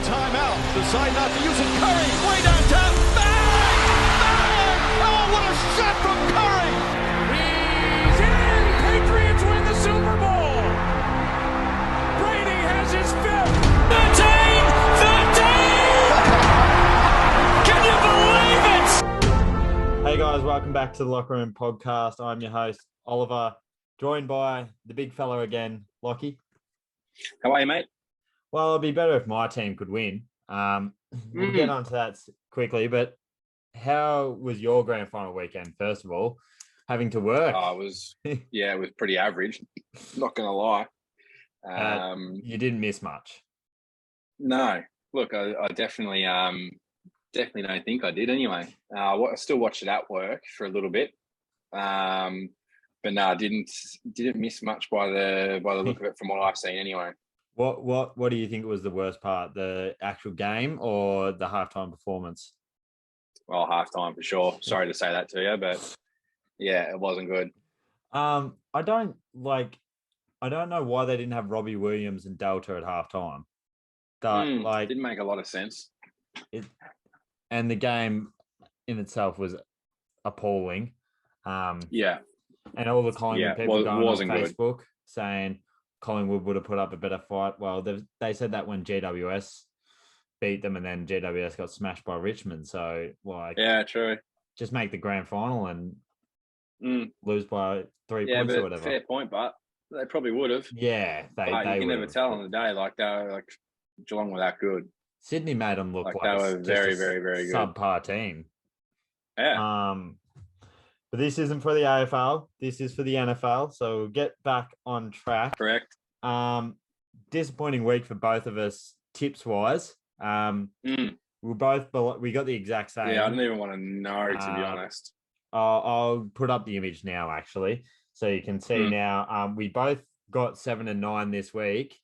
timeout. Decide not to use it. Curry, way downtown. Bang! Bang! Oh, what a shot from Curry! He's in! Patriots win the Super Bowl! Brady has his fifth! 13! 13! Can you believe it? Hey guys, welcome back to the Locker Room Podcast. I'm your host, Oliver, joined by the big fella again, Lachie. How are you, mate? Well, it'd be better if my team could win. We'll get onto that quickly, but how was your grand final weekend, first of all? Having to work? It was pretty average. Not going to lie. You didn't miss much. No. Look, I definitely don't think I did anyway. I still watched it at work for a little bit. But no, I didn't miss much by the look of it from what I've seen anyway. What do you think was the worst part? The actual game or the halftime performance? Well, halftime for sure. Sorry to say that to you, but yeah, it wasn't good. I don't know why they didn't have Robbie Williams and Delta at halftime. Didn't make a lot of sense. And the game in itself was appalling. Yeah. And all the Collingwood people going on Facebook good. saying Collingwood would have put up a better fight. Well, they said that when GWS beat them and then GWS got smashed by Richmond. So, yeah, true. Just make the grand final and lose by 3 points or whatever. Fair point, but they probably would have. Yeah, you can never tell on the day. Geelong were that good. Sydney made them look like they were very, very, very good. Subpar team. Yeah. But this isn't for the AFL. This is for the NFL. So we'll get back on track. Correct. Disappointing week for both of us, tips wise. We got the exact same. Yeah, I don't even want to know, to be honest. I'll put up the image now, actually, so you can see now. We both got 7 and 9 this week.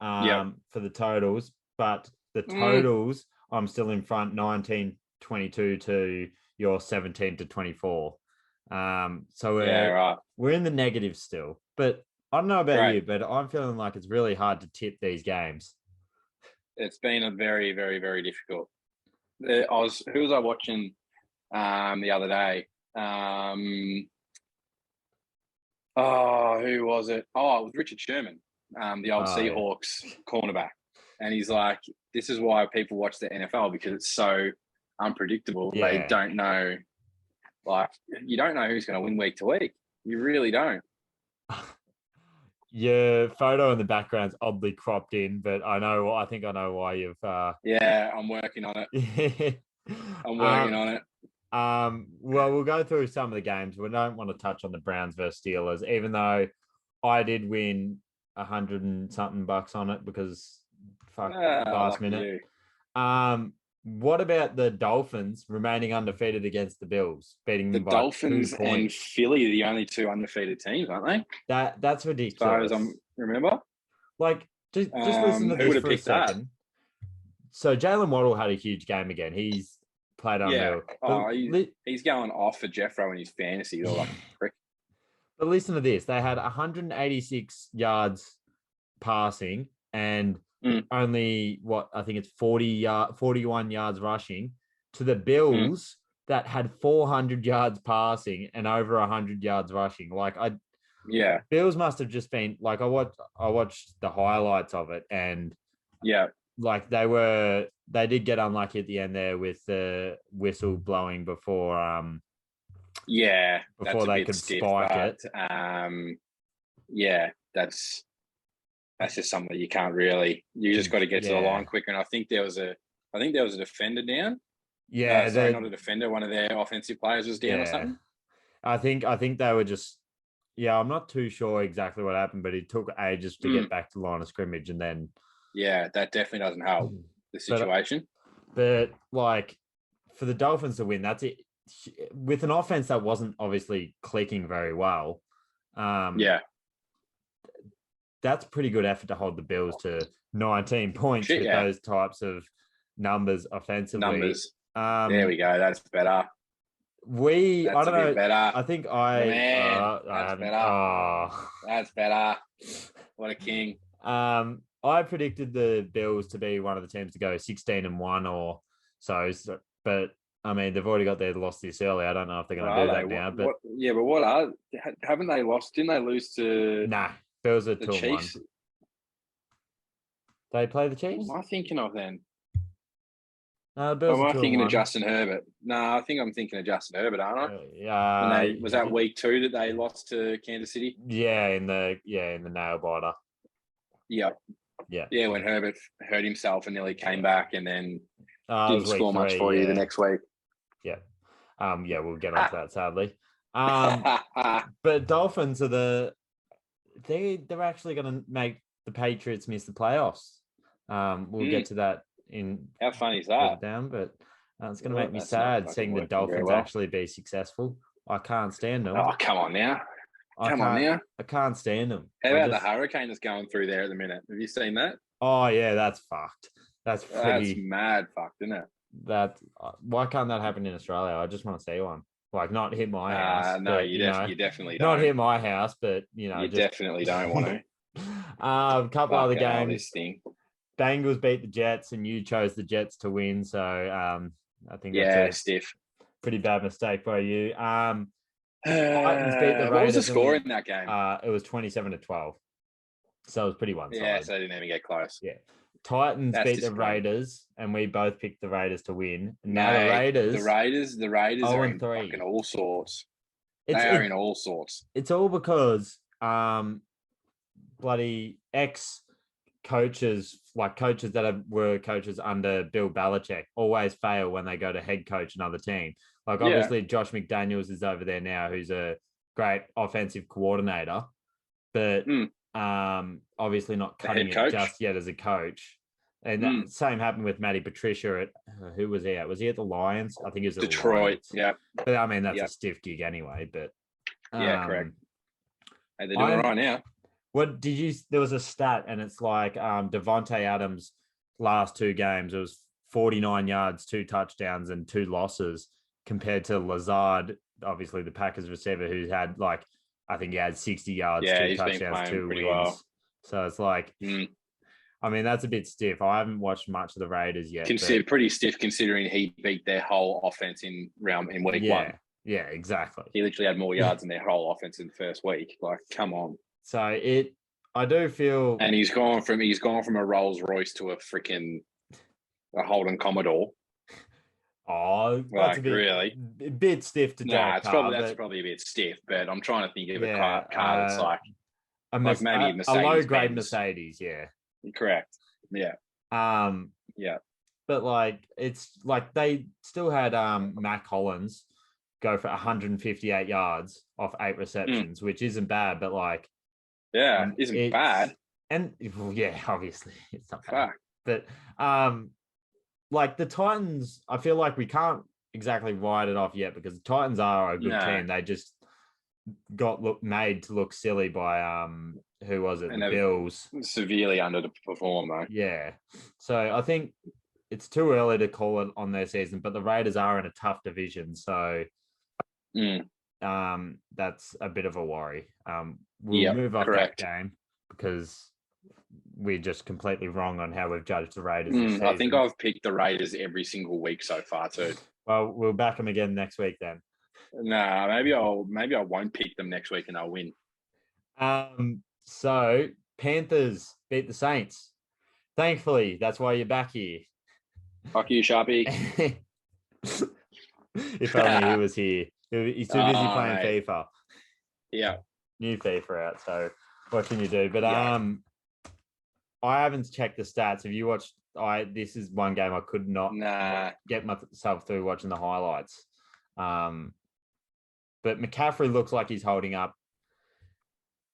For the totals, but the totals I'm still in front, 19-22 to your 17-24. So we're in the negative still, but I don't know about you, but I'm feeling like it's really hard to tip these games. It's been a very, very, very difficult. Who was I watching the other day? Who was it? Oh, it was Richard Sherman, the old Seahawks cornerback. And he's like, this is why people watch the NFL, because it's so unpredictable. Yeah. They don't know. You don't know who's going to win week to week. You really don't. Your photo in the background's oddly cropped in, but I think I know why you've... Yeah, I'm working on it. I'm working on it. Well, we'll go through some of the games. We don't want to touch on the Browns versus Steelers, even though I did win 100 and something bucks on it because last minute. What about the Dolphins remaining undefeated against the Bills, beating them by 2 points? The Dolphins and Philly are the only 2 undefeated teams, aren't they? That's ridiculous. As far as I remember. Just listen to this for a second. That? So Jalen Waddle had a huge game again. He's played unreal. He's going off for Jeffro in his fantasy. Prick. But listen to this. They had 186 yards passing and only I think it's 41 yards rushing to the Bills that had 400 yards passing and over 100 yards rushing. Bills must have just been I watched the highlights of it and they did get unlucky at the end there with the whistle blowing before they could spike it. That's just something that you can't really. You just got to get to the line quicker. And I think there was a defender down. Yeah, not a defender. One of their offensive players was down or something. I think they were just. Yeah, I'm not too sure exactly what happened, but it took ages to get back to the line of scrimmage, and then. Yeah, that definitely doesn't help the situation. But for the Dolphins to win, that's it. With an offense that wasn't obviously clicking very well. That's pretty good effort to hold the Bills to 19 points with those types of numbers offensively. There we go. That's better. I don't know. Better. I think that's better. That's better. What a king. I I predicted the Bills to be one of the teams to go 16-1 or so. But I mean, they've already got their loss this early. I don't know if they're going to do that now. But haven't they lost? Didn't they lose to? Nah, Bills are the 2-1. Chiefs. They play the Chiefs. What am I thinking of then? No, the Bills am are I thinking 2-1. of Justin Herbert? No, I think I'm thinking of Justin Herbert, aren't I? Yeah. Was that week 2 that they lost to Kansas City? Yeah, in the nail biter. Yeah. Yeah, when Herbert hurt himself and nearly came back and then didn't score much for you the next week. Yeah. Yeah, we'll get onto that sadly. But Dolphins are they're actually going to make the Patriots miss the playoffs. We'll get to that in. How funny is that? Down, but it's going to make me sad seeing the Dolphins actually be successful. I can't stand them. Oh, come on now. I can't stand them. How about the hurricane that's going through there at the minute? Have you seen that? Oh yeah, that's fucked. That's mad fucked, isn't it? Why can't that happen in Australia? I just want to see one. Like, not hit my house. No, you definitely don't. Not hit my house, but you definitely don't want to. A couple other games. This thing. Bengals beat the Jets, and you chose the Jets to win. So I think that's stiff. Pretty bad mistake by you. Titans beat the Raiders. What was the score in that game? It was 27-12. So it was pretty one-sided. Yeah, so they didn't even get close. Yeah. Titans beat the Raiders, and we both picked the Raiders to win. Now the Raiders are in fucking all sorts. They are in all sorts. It's all because bloody ex-coaches, like coaches that were coaches under Bill Belichick, always fail when they go to head coach another team. Like, obviously, Josh McDaniels is over there now, who's a great offensive coordinator, but obviously not cutting it just yet as a coach. And that same happened with Matty Patricia at who was he at? Was he at the Lions? I think he was at Detroit. Yeah, but I mean that's a stiff gig anyway. But correct. Hey, they're doing it right now. What did you? There was a stat, and it's like Devontae Adams' last 2 games. It was 49 yards, 2 touchdowns, and 2 losses, compared to Lazard, obviously the Packers receiver, who's had I think he had 60 yards, 2 touchdowns, 2 wins. Well. So it's like, I mean, that's a bit stiff. I haven't watched much of the Raiders yet. Pretty stiff considering he beat their whole offense in week 1. Yeah, exactly. He literally had more yards than their whole offense in the first week. Like, come on. So I do feel, and he's gone from a Rolls Royce to a Holden Commodore. Oh, that's really a bit stiff to drive. That's probably a bit stiff, but I'm trying to think of a car that's like maybe a low grade Mercedes. Yeah, correct. Yeah. Yeah. But it's like they still had Mac Hollins go for 158 yards off 8 receptions, which isn't bad, but isn't bad. And obviously it's not bad. But the Titans, I feel like we can't exactly write it off yet, because the Titans are a good team. They just got made to look silly by who was it? The Bills. Severely underperformed though. Yeah. So I think it's too early to call it on their season, but the Raiders are in a tough division, so that's a bit of a worry. We'll move off that game because we're just completely wrong on how we've judged the Raiders. I think I've picked the Raiders every single week so far too. Well, we'll back them again next week then. Nah, maybe I won't pick them next week and I'll win. So Panthers beat the Saints. Thankfully, that's why you're back here. Fuck you, Sharpie. If only he was here. He's too busy playing FIFA. Yeah. New FIFA out, so what can you do? But I haven't checked the stats. Have you watched? This is one game I could not get myself through watching the highlights. But McCaffrey looks like he's holding up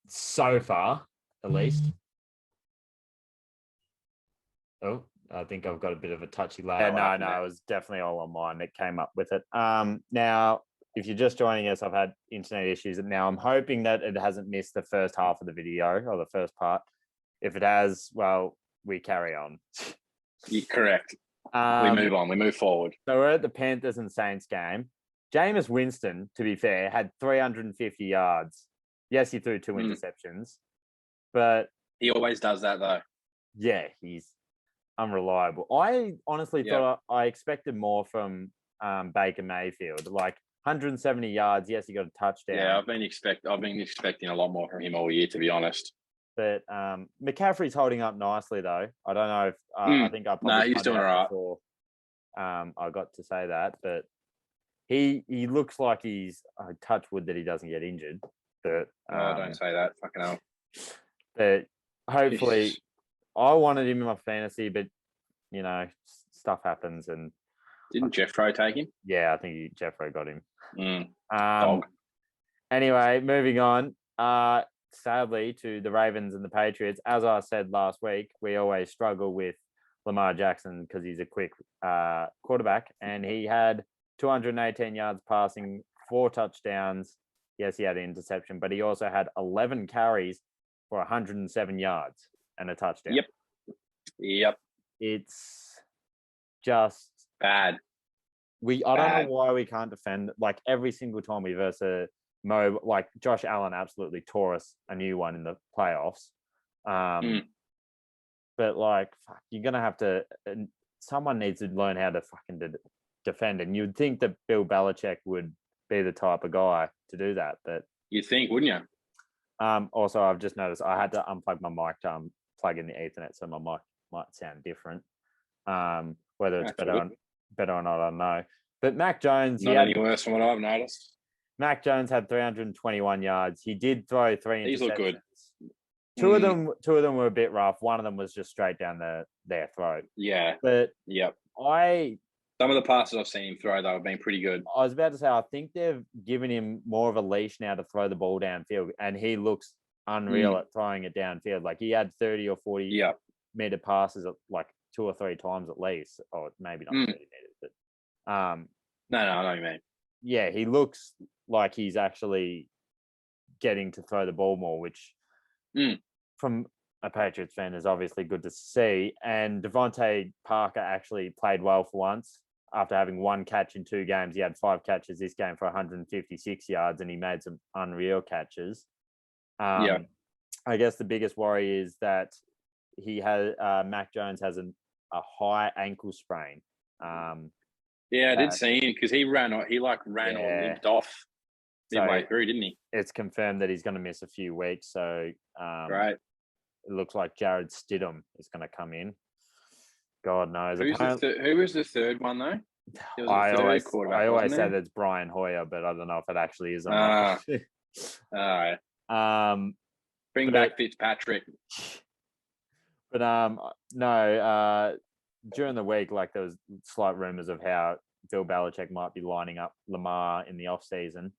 so far, at least. Oh, I think I've got a bit of a touchy lag. No, it was definitely all on mine that came up with it. Now, if you're just joining us, I've had internet issues, and now I'm hoping that it hasn't missed the first half of the video or the first part. If it has, well, we carry on. You're correct. We move on. We move forward. So we're at the Panthers and Saints game. Jameis Winston, to be fair, had 350 yards. Yes, he threw 2 interceptions, but he always does that though. yeah, he's unreliable. I honestly thought I expected more from Baker Mayfield, like 170 yards. Yes, he got a touchdown. Yeah, I've been expecting a lot more from him all year, to be honest. But McCaffrey's holding up nicely, though. I don't know if I think I probably he's doing all right before I got to say that, but he looks like he's touch wood that he doesn't get injured. But don't say that, fucking hell. But hopefully, I wanted him in my fantasy, but you know, stuff happens. And didn't Jeffro take him? Yeah, I think Jeffro got him. Dog. Anyway, moving on. Sadly, to the Ravens and the Patriots. As I said last week, we always struggle with Lamar Jackson because he's a quick quarterback, and he had 218 yards passing, 4 touchdowns. Yes, he had an interception, but he also had 11 carries for 107 yards and a touchdown. Yep. It's just bad. I don't know why we can't defend, like, every single time we versus Mo, like Josh Allen absolutely tore us a new one in the playoffs. But like, fuck, you're gonna have to. Someone needs to learn how to fucking defend, and you'd think that Bill Belichick would be the type of guy to do that. But you'd think, wouldn't you? Also, I've just noticed I had to unplug my mic to plug in the Ethernet, so my mic might sound different. Whether it's better or not, I don't know. But Mac Jones, not any worse than what I've noticed. Mac Jones had 321 yards. He did throw 3 interceptions. These look good. Two of them were a bit rough. One of them was just straight down their throat. Yeah. But some of the passes I've seen him throw, though, have been pretty good. I was about to say, I think they've given him more of a leash now to throw the ball downfield, and he looks unreal at throwing it downfield. Like, he had 30 or 40 meter passes at like 2 or 3 times at least, or maybe not 30 meters, but no, I know what you mean. Yeah, he looks like he's actually getting to throw the ball more, which from a Patriots fan is obviously good to see. And Devontae Parker actually played well for once. After having 1 catch in 2 games, he had 5 catches this game for 156 yards, and he made some unreal catches. I guess the biggest worry is that he has Mac Jones has a high ankle sprain. I did see him because he ran or limped off midway through, didn't he? It's confirmed that he's going to miss a few weeks. So right. It looks like Jared Stidham is going to come in. God knows. Who was the third one though? I always say that it's Brian Hoyer, but I don't know if it actually is or not. All right. Bring back Fitzpatrick. But no. During the week, like, there was slight rumors of how Bill Belichick might be lining up Lamar in the off season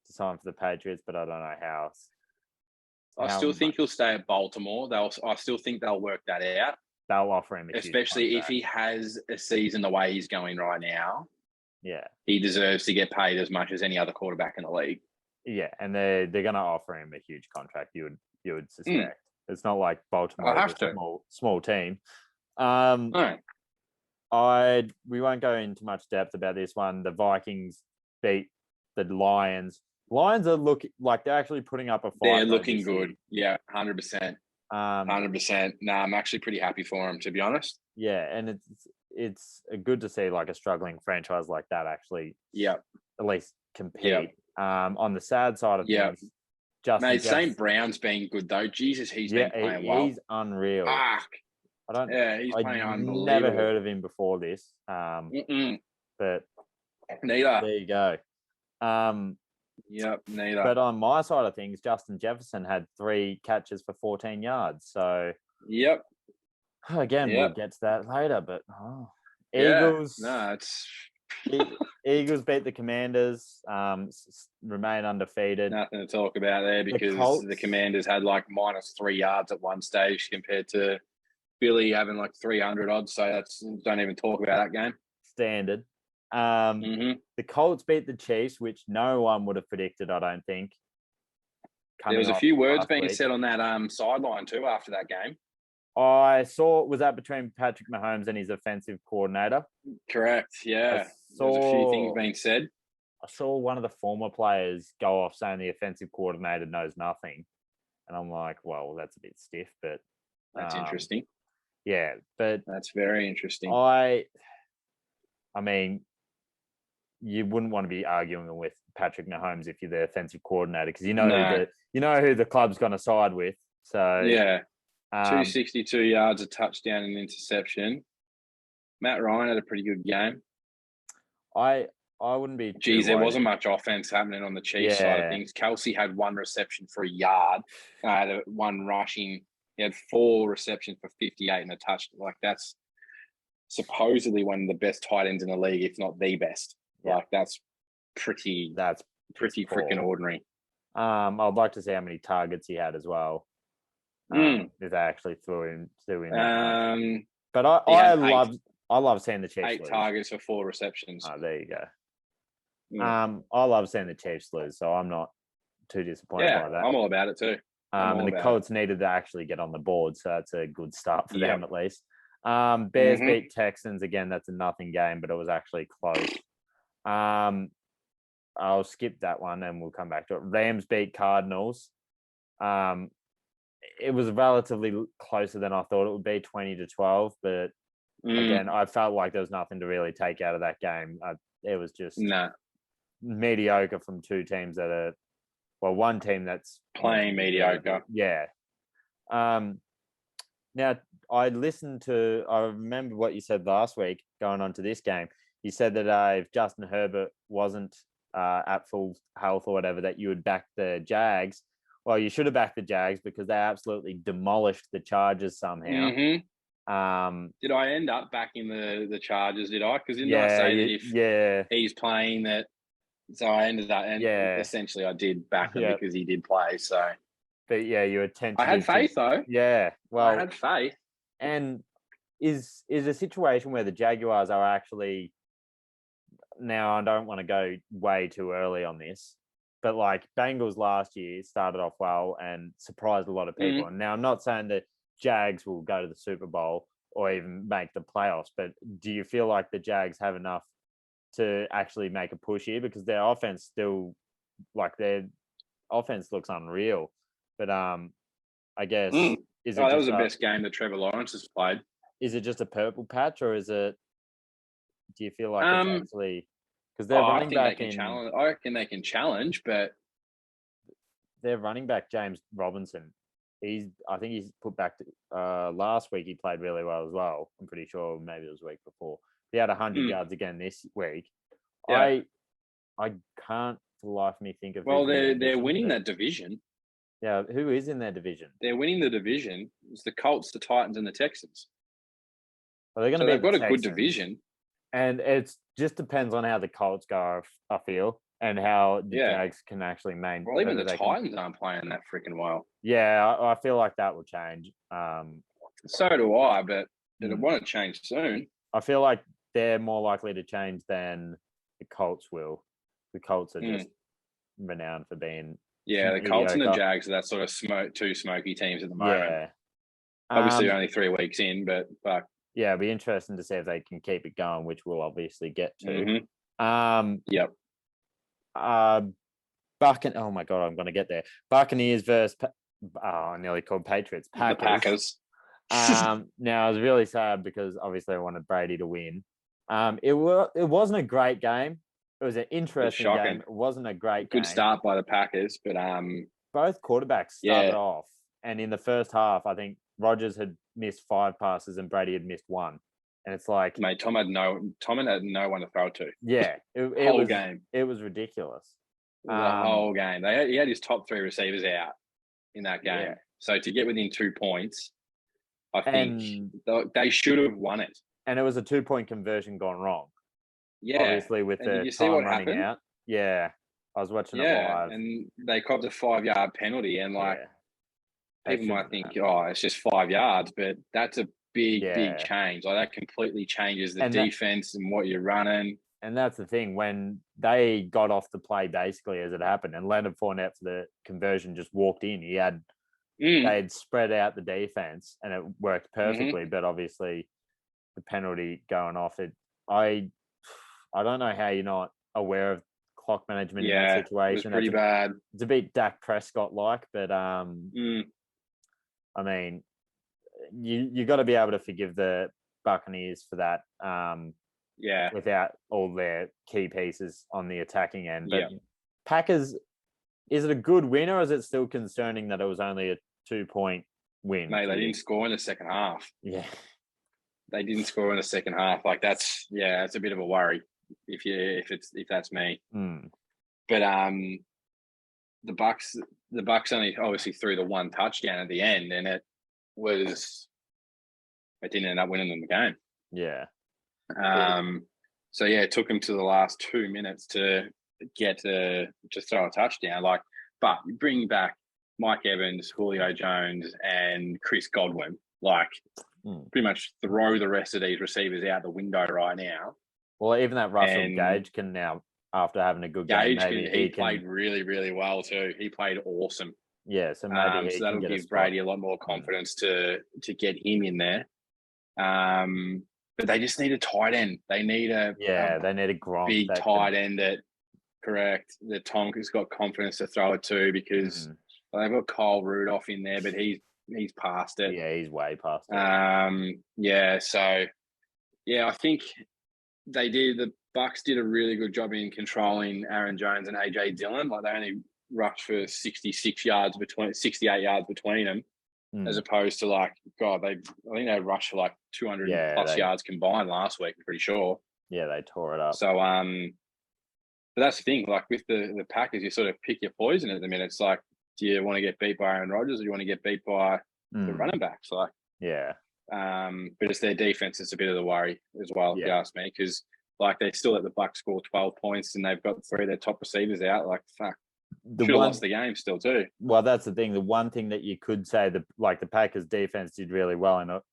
to sign for the Patriots, but I don't know how. I still think he'll stay at Baltimore. I still think they'll work that out. They'll offer him, especially if he has a season the way he's going right now. Yeah, he deserves to get paid as much as any other quarterback in the league. Yeah, and they're going to offer him a huge contract. You would suspect. It's not like Baltimore is a small team. No. We won't go into much depth about this one. The Vikings beat the Lions. Lions are looking like they're actually putting up a fight. They're looking good. Yeah, 100%. 100%. No, I'm actually pretty happy for them, to be honest. Yeah, and it's good to see like a struggling franchise like that actually. Yeah. At least compete. Yep. On the sad side of things, St. Brown's been good though. Jesus, he's been playing well. He's unreal. Fuck. He's playing unbelievable. Never heard of him before this. But neither. There you go. Neither. But on my side of things, Justin Jefferson had 3 catches for 14 yards. So again, we'll get to that later. But Eagles. No, it's Eagles beat the Commanders. Remain undefeated. Nothing to talk about there because the Commanders had like -3 yards at one stage compared to Philly having like 300 odds. So don't even talk about that game. Standard. The Colts beat the Chiefs, which no one would have predicted, I don't think. There was a few words being said on that sideline too after that game. I saw, was that between Patrick Mahomes and his offensive coordinator? Correct, yeah. There was a few things being said. I saw one of the former players go off saying the offensive coordinator knows nothing. And I'm like, well, that's a bit stiff, but... That's interesting. Yeah, but That's very interesting. I mean, you wouldn't want to be arguing with Patrick Mahomes if you're the offensive coordinator because you know who the club's going to side with. So yeah, 262 yards, a touchdown, and interception. Matt Ryan had a pretty good game. I wouldn't be. Geez, there wasn't much offense happening on the Chiefs side of things. Kelsey had 1 reception for a yard. Had one rushing. He had 4 receptions for 58 and a touchdown. Like that's supposedly one of the best tight ends in the league, if not the best. Yeah. Like that's pretty freaking ordinary. I'd like to see how many targets he had as well. If they actually threw him but I love seeing the Chiefs 8 lose. targets for 4 receptions. Oh, there you go. I love seeing the Chiefs lose, so I'm not too disappointed by that. I'm all about it too. And the Colts needed to actually get on the board, so that's a good start for them at least. Bears beat Texans again. That's a nothing game, but it was actually close. I'll skip that one and we'll come back to it. Rams beat Cardinals. It was relatively closer than I thought it would be, 20-12. But again, I felt like there was nothing to really take out of that game. It was just mediocre from two teams that are, well, one team that's playing mediocre. Yeah. Now, I remember what you said last week going on to this game. You said that if Justin Herbert wasn't at full health or whatever, that you would back the Jags. Well, you should have backed the Jags because they absolutely demolished the Chargers somehow. Did I end up backing the Chargers, did I? Because didn't I say that if he's playing that, so I ended up, and essentially I did back him because he did play, so. But yeah, you were tentative. I had faith though. Yeah, well. I had faith. And is a situation where the Jaguars are actually, now I don't want to go way too early on this, but like Bengals last year started off well and surprised a lot of people. And now I'm not saying that Jags will go to the Super Bowl or even make the playoffs, but do you feel like the Jags have enough to actually make a push here? Because their offense still, like their offense looks unreal. But I guess is it that was the best game that Trevor Lawrence has played. Is it just a purple patch, or is it? Do you feel like it's actually because they're running back I reckon they can challenge, but their running back James Robinson, I think he's put back to last week. He played really well as well. I'm pretty sure maybe it was the week before. He had 100 yards again this week. Yeah. I can't for the life of me think of. Well, they're winning that division. Yeah, who is in their division? They're winning the division. It's the Colts, the Titans, and the Texans. Well, they've got a good division. And it just depends on how the Colts go, I feel, and how the Jags can actually maintain. Well, even the Titans aren't playing that freaking well. Yeah, I feel like that will change. So do I, but it won't change soon. I feel like they're more likely to change than the Colts will. The Colts are just renowned for being... Yeah, the Colts and the Jags are that sort of two smoky teams at the moment. Yeah. Obviously, only 3 weeks in, but fuck. Yeah, it'll be interesting to see if they can keep it going, which we'll obviously get to. Yep. Oh my God, I'm going to get there. Buccaneers versus, I nearly called Patriots. Packers. Now, I was really sad because obviously I wanted Brady to win. It wasn't a great game. It was an interesting game. It wasn't a great game. Good start by the Packers, but both quarterbacks started off, and in the first half, I think Rodgers had missed 5 passes and Brady had missed 1, and it's like, mate, Tom had no one to throw to. Yeah, whole game. It was ridiculous. The whole game. He had his top 3 receivers out in that game. Yeah. So to get within 2 points, I think they should have won it. And it was a 2-point conversion gone wrong. Yeah, obviously with the time running out. Yeah, I was watching it live, and they copped a 5-yard penalty, and people might think, it's just 5 yards, but that's a big change. Like that completely changes the defense and what you're running. And that's the thing, when they got off the play basically as it happened, and Leonard Fournette for the conversion just walked in. They had spread out the defense, and it worked perfectly. But obviously, the penalty going off, I don't know how you're not aware of clock management in that situation. It was pretty bad. It's a bit Dak Prescott-like, but I mean, you got to be able to forgive the Buccaneers for that. Without all their key pieces on the attacking end. But Packers, is it a good win or is it still concerning that it was only a 2-point win? Mate, they didn't score in the second half. Yeah. They didn't score in the second half. Like that's a bit of a worry if that's me. But the Bucks only obviously threw the one touchdown at the end, and it didn't end up winning them the game. Yeah. So it took him to the last 2 minutes to get to throw a touchdown. But bring back Mike Evans, Julio Jones, and Chris Godwin. Pretty much throw the rest of these receivers out the window right now. Well, even that Russell Gage can now, after having a good game, he played really, really well too. He played awesome. Yeah, so maybe so that'll give Brady a lot more confidence to get him in there. But they just need a tight end. They need they need a Gronk, big tight end that Tonk has got confidence to throw it to, because they've got Kyle Rudolph in there, but he's past it. Yeah, he's way past it. So I think the Bucks did a really good job in controlling Aaron Jones and AJ Dillon. They only rushed for 68 yards between them, as opposed to I think they rushed for 200 plus yards combined last week. I'm pretty sure. Yeah, they tore it up. So but that's the thing. With the Packers, you sort of pick your poison at the minute. It's do you want to get beat by Aaron Rodgers, or do you want to get beat by the running backs? But it's their defense that's a bit of the worry as well, if you ask me, because they still let the Bucks score 12 points and they've got 3 of their top receivers out. Fuck, should have lost the game still too. Well, that's the thing. The one thing that you could say that the Packers defense did really well in it,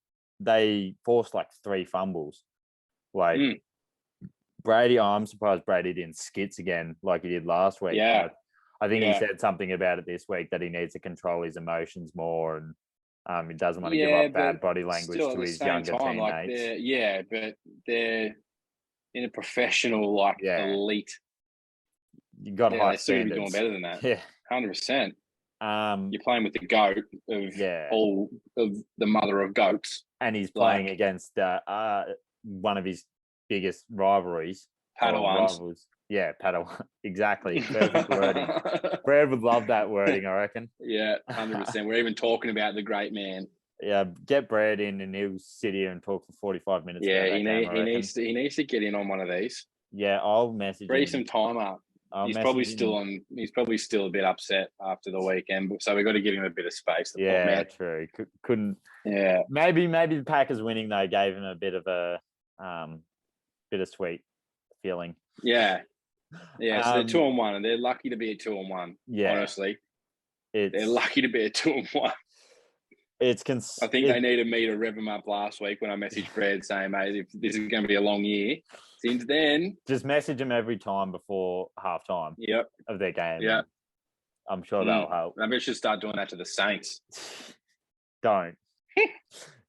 they forced 3 fumbles. Brady, I'm surprised Brady didn't skits again like he did last week. Yeah. I think he said something about it this week, that he needs to control his emotions more, and he doesn't want to give up bad body language to his younger teammates. But they're in a professional, elite. You got high standards. They should be doing better than that. Yeah, 100%. You're playing with the goat of the mother of goats, and he's playing against one of his biggest rivalries. Padawans. Yeah, Padawan. Exactly. Perfect wording. Brad would love that wording, I reckon. Yeah, 100%. We're even talking about the great man. Yeah, get Brad in and he'll sit here and talk for 45 minutes. Yeah, he needs to get in on one of these. Yeah, I'll message him. Free some time up. He's probably still a bit upset after the weekend, so we've got to give him a bit of space. Yeah, true. Couldn't. Yeah. Maybe the Packers winning though gave him a bit of a bittersweet feeling. Yeah. Yeah, so they're 2-1, and they're lucky to be a 2-1. Yeah, honestly, they're lucky to be a 2-1. I think they needed me to rev them up last week when I messaged Brad saying, "Mate, if this is going to be a long year." Since then, just message them every time before halftime. Of their game. Yeah, I'm sure that'll help. Maybe I should start doing that to the Saints. Don't.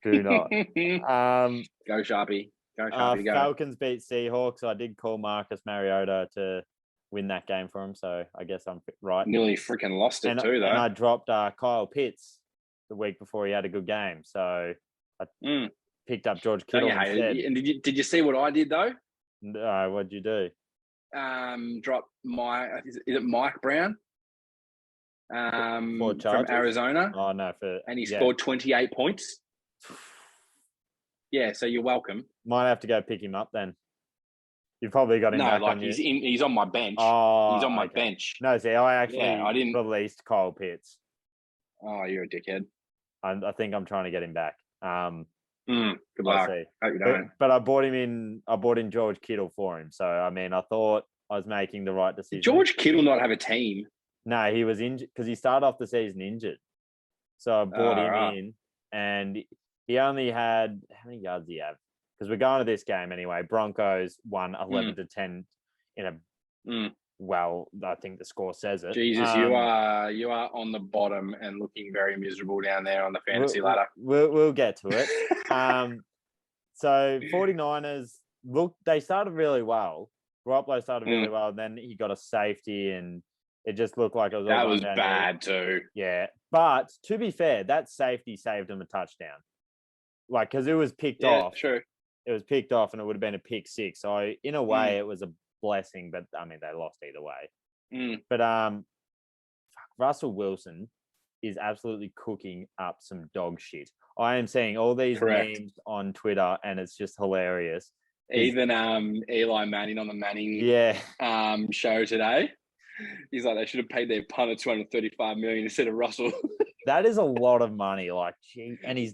Do not. Go Sharpie. Go. Falcons beat Seahawks. I did call Marcus Mariota to win that game for him, so I guess I'm right. Nearly freaking lost it too, though. And I dropped Kyle Pitts the week before he had a good game, so I picked up George Kittle instead. And did you see what I did though? No, what'd you do? Drop is it Mike Brown? From Arizona. Oh no, and he scored 28 points. Yeah, so you're welcome. Might have to go pick him up then. You've probably got him back on he's on my bench. Oh, he's on my bench. No, see, I didn't released Kyle Pitts. Oh, you're a dickhead. I think I'm trying to get him back. Good luck. Hope you don't. But I bought in George Kittle for him. So, I mean, I thought I was making the right decision. Did George Kittle not have a team? No, he was injured because he started off the season injured. So I bought him in, and he only had, how many yards did he have? Because we're going to this game anyway. Broncos won 11-10 in a well, I think the score says it. Jesus, you are on the bottom and looking very miserable down there on the fantasy ladder. We'll get to it. So 49ers, they started really well. Garoppolo started really well, and then he got a safety, and it just looked like it was. That was bad too. Yeah, but to be fair, that safety saved him a touchdown. like, because it was picked Yeah, off. true. It was picked off, and it would have been a pick six. So in a way, it was a blessing. But I mean, they lost either way. But Russell Wilson is absolutely cooking up some dog shit. I am seeing all these memes on Twitter, and it's just hilarious. Even Eli Manning on the Manning show today, he's like, they should have paid their punter $235 million instead of Russell. That is a lot of money. Like, gee, and he's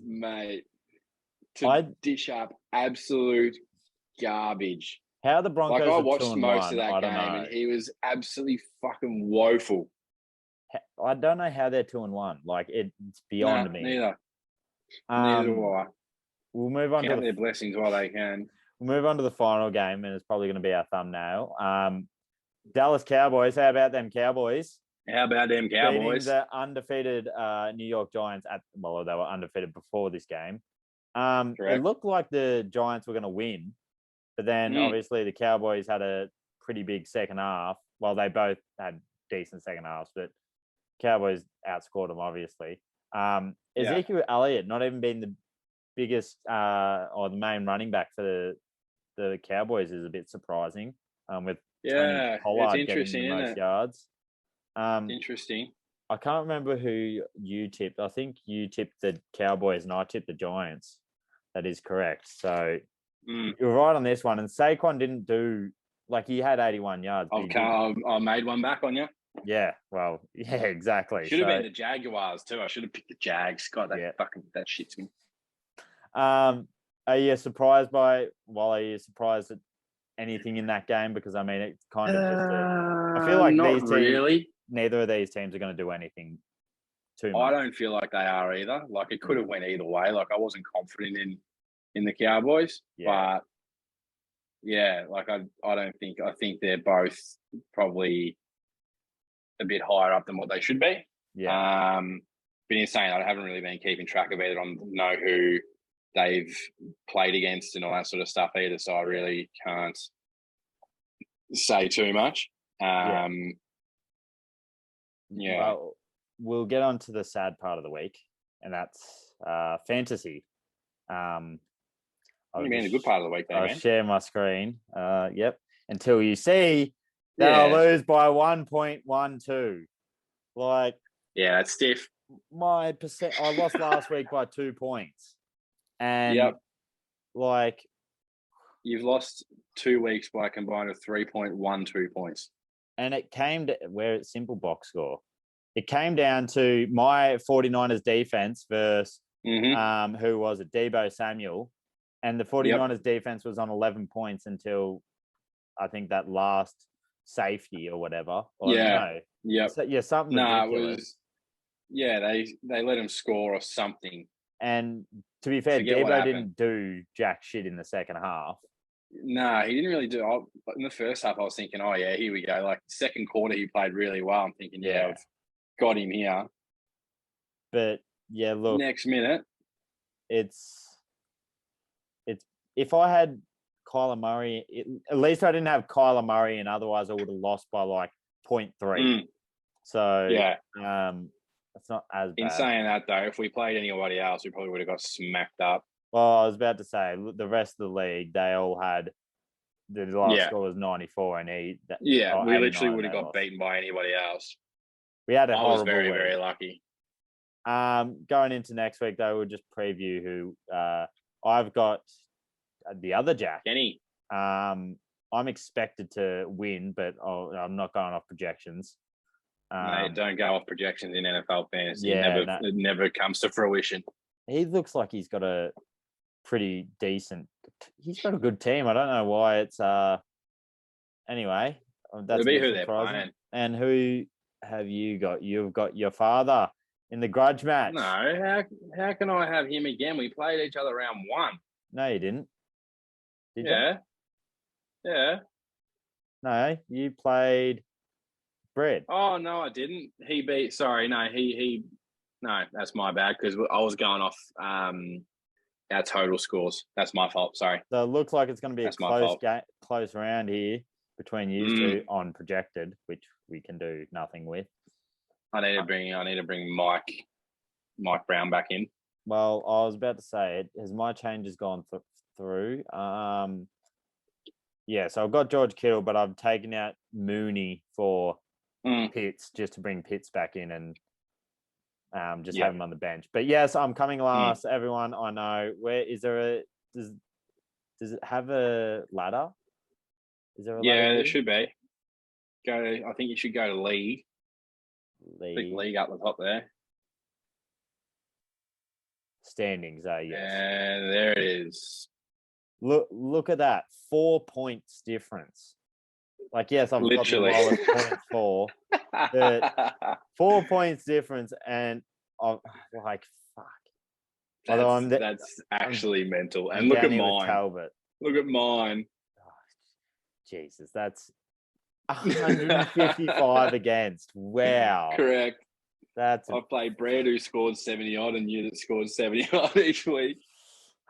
dish up absolute garbage. How the Broncos? Like, I watched 2-1, most of that I don't game, know. and he was absolutely fucking woeful. I don't know how they're 2-1. Like, it's beyond me. Neither. Neither do I. We'll move on to their blessings while they can. We'll move on to the final game, and it's probably going to be our thumbnail. Dallas Cowboys. How about them Cowboys? How about them Cowboys? Beating the undefeated New York Giants they were undefeated before this game. It looked like the Giants were going to win, but then obviously the Cowboys had a pretty big second half. Well, they both had decent second halves, but Cowboys outscored them, obviously. Ezekiel Elliott not even being the biggest or the main running back for the Cowboys is a bit surprising. With Tony Pollard getting the most yards. Interesting. I can't remember who you tipped. I think you tipped the Cowboys and I tipped the Giants. That is correct. So you're right on this one. And Saquon didn't do, like, he had 81 yards. I made one back on you. Yeah, well, yeah, exactly. Should have been the Jaguars too. I should have picked the Jags. God, that shits me. Are you surprised at anything in that game? Because I mean, it's kind of just I feel like neither of these teams are going to do anything too much. I don't feel like they are either. Like, it could have went either way. Like, I wasn't confident in the Cowboys, but like I don't think. I think they're both probably a bit higher up than what they should be. Yeah. But in saying that, I haven't really been keeping track of either on know who they've played against and all that sort of stuff either. So I really can't say too much. Well, we'll get on to the sad part of the week, and that's fantasy. What do you mean the good part of the week, though, man? I'll share my screen. Yep. Until you see that I'll lose by 1.12. Like, that's stiff. I lost last week by 2 points. And like, you've lost 2 weeks by a combined of 3.12 points. And it came to where it's simple box score. It came down to my 49ers defense versus who was it? Deebo Samuel. And the 49ers defense was on 11 points until I think that last safety or whatever. Or something ridiculous. They let him score or something. And to be fair, Deebo didn't do jack shit in the second half. No, he didn't really do. In the first half, I was thinking, oh, yeah, here we go. Like, second quarter, he played really well. I'm thinking, we've got him here. But, look. Next minute. It's if I had Kyler Murray, at least I didn't have Kyler Murray, and otherwise I would have lost by like 0.3. So, it's not as bad. In saying that, though, if we played anybody else, we probably would have got smacked up. Well, I was about to say, the rest of the league, they all had the last score was 94, and we literally would have got beaten by anybody else. We had a horrible week. I was very, week. very lucky. Going into next week, though, we'll just preview who I've got. The other Jack, Kenny. I'm expected to win, but I'm not going off projections. Mate, don't go off projections in NFL fantasy. It never comes to fruition. He looks like he's got a pretty decent. He's got a good team. I don't know why it's. Anyway, that's who they're playing. And who have you got? You've got your father in the grudge match. No, how can I have him again? We played each other round 1. No, you didn't. Did you? Yeah. No, you played Brett. Oh no, I didn't. He beat. Sorry, no, he. No, that's my bad because I was going off our total scores. That's my fault. Sorry. So it looks like it's going to be a close round here between you two on projected, which we can do nothing with. I need to bring Mike Brown back in. Well, I was about to say it. Has my changes gone through? Yeah, so I've got George Kittle, but I've taken out Mooney for Pitts just to bring Pitts back in and just have him on the bench. But yes, I'm coming last. Everyone, I know. Where is there does it have a ladder? Is there a ladder? Yeah, there should be. I think you should go to league. Click league up the top there. Standings, yes. And there it is. Look at that. 4 points difference. Like, yes, I've Literally. got the lowest point for. But 4 points difference, and I'm like, fuck. That's actually mental. And look at mine. Talbot. Look at mine. Oh, Jesus, that's 155 against. Wow. Correct. That's I've played Brad who scored 70 odd and you that scored 70 odd each week.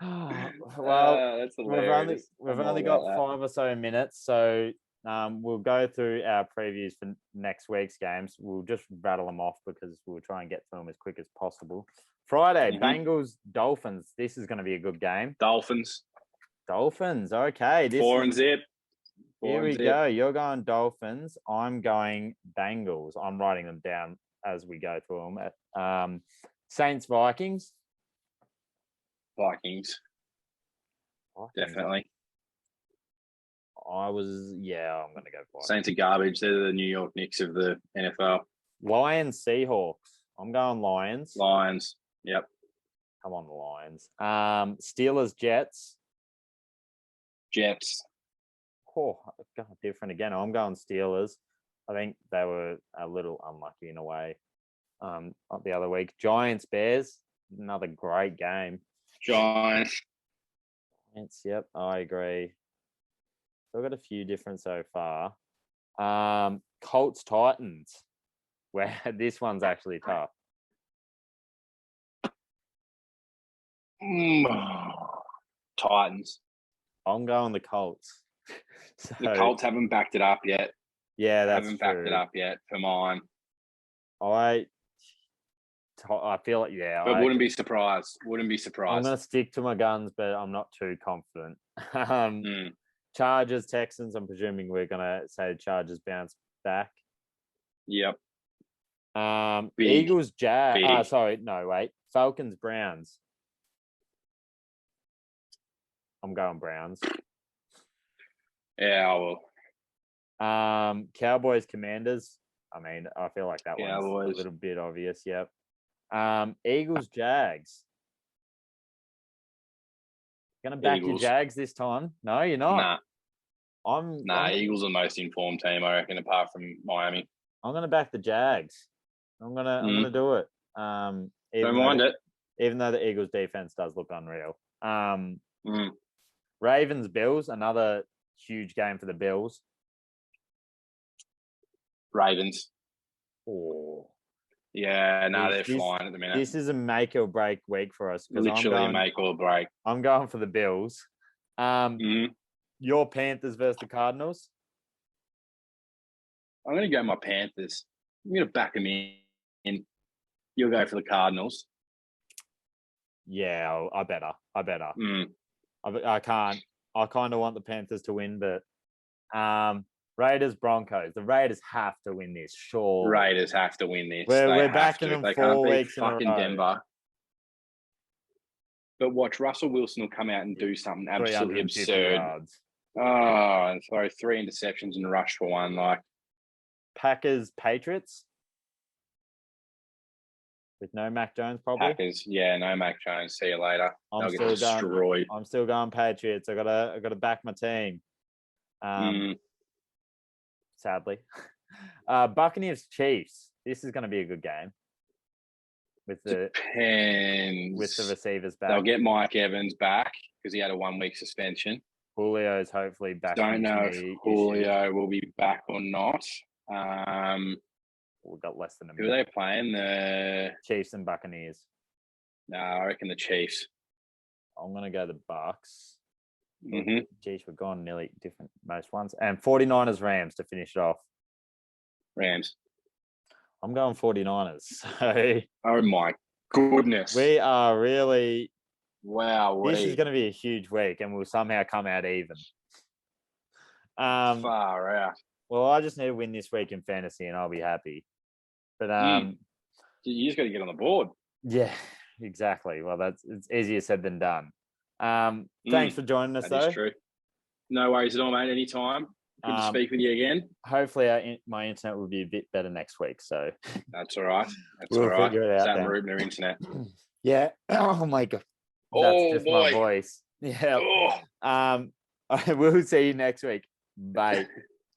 Well, that's hilarious. We've only got 5 or so minutes, so we'll go through our previews for next week's games. We'll just rattle them off because we'll try and get to them as quick as possible. Friday, Bengals, Dolphins. This is going to be a good game. Dolphins. Okay. 4 and zip. Here we go. You're going Dolphins. I'm going Bengals. I'm writing them down as we go through them. Saints, Vikings. Vikings. Definitely. I'm going to go Vikings. Saints are garbage. They're the New York Knicks of the NFL. Lions, Seahawks. I'm going Lions. Lions. Yep. Come on, the Lions. Steelers, Jets. Jets. Oh, God, different again. I'm going Steelers. I think they were a little unlucky in a way the other week. Giants, Bears. Another great game. Giants. Yep, I agree. So I've got a few different so far. Colts, Titans. Where this one's actually tough. Titans. I'm going the Colts. So, the Colts haven't backed it up yet. Yeah, that's haven't backed it up yet for mine. I feel like but wouldn't be surprised. I'm going to stick to my guns, but I'm not too confident. Chargers, Texans. I'm presuming we're going to say Chargers bounce back. Yep. Eagles, Jags. Falcons, Browns. I'm going Browns. Yeah, I will. Cowboys, Commanders. I mean, I feel like that one's a little bit obvious. Yep. Eagles, Jags. Gonna back your Jags this time? No, you're not. Nah. Eagles are the most informed team, I reckon, apart from Miami. I'm gonna back the Jags. I'm gonna do it. Don't mind it. Even though the Eagles defense does look unreal. Ravens, Bills. Another huge game for the Bills. Ravens. Oh. Yeah, they're flying at the minute. This is a make or break week for us. Literally a make or break. I'm going for the Bills. Your Panthers versus the Cardinals? I'm going to go my Panthers. I'm going to back them in. You'll go for the Cardinals. Yeah, I better. I can't. I kind of want the Panthers to win, but Raiders, Broncos. The Raiders have to win this, sure. Raiders have to win this. We're backing them they 4 weeks in a row. Denver. But watch, Russell Wilson will come out and do something absolutely absurd. Yards. Oh, and throw 3 interceptions and rush for 1. Like Packers, Patriots. With no Mac Jones, probably. Packers, no Mac Jones. See you later. They'll get destroyed. I'm still going Patriots. I gotta back my team. Sadly. Buccaneers, Chiefs. This is going to be a good game. Depends. With the receivers back. They'll get Mike Evans back because he had a 1-week suspension. Julio's hopefully back. Don't know if Julio will be back or not. We've got less than a minute. minute. Who are they playing? The Chiefs and Buccaneers. No, I reckon the Chiefs. I'm going to go the Bucks. Mm-hmm. Geez, we've gone nearly different most ones. And 49ers, Rams to finish it off. Rams. I'm going 49ers. So oh my goodness. We are really. Wow. This is going to be a huge week, and we'll somehow come out even. Far out. Well, I just need to win this week in fantasy, and I'll be happy. But you just got to get on the board. Yeah, exactly. Well, it's easier said than done. Thanks for joining us, though. That is true. No worries at all, mate. Anytime. Good to speak with you again. Hopefully, my internet will be a bit better next week. So that's all right. We'll all right. figure it out. Sam Rubner internet. Yeah. Oh my god. That's just boy. my voice. Yeah. Oh. We'll see you next week. Bye.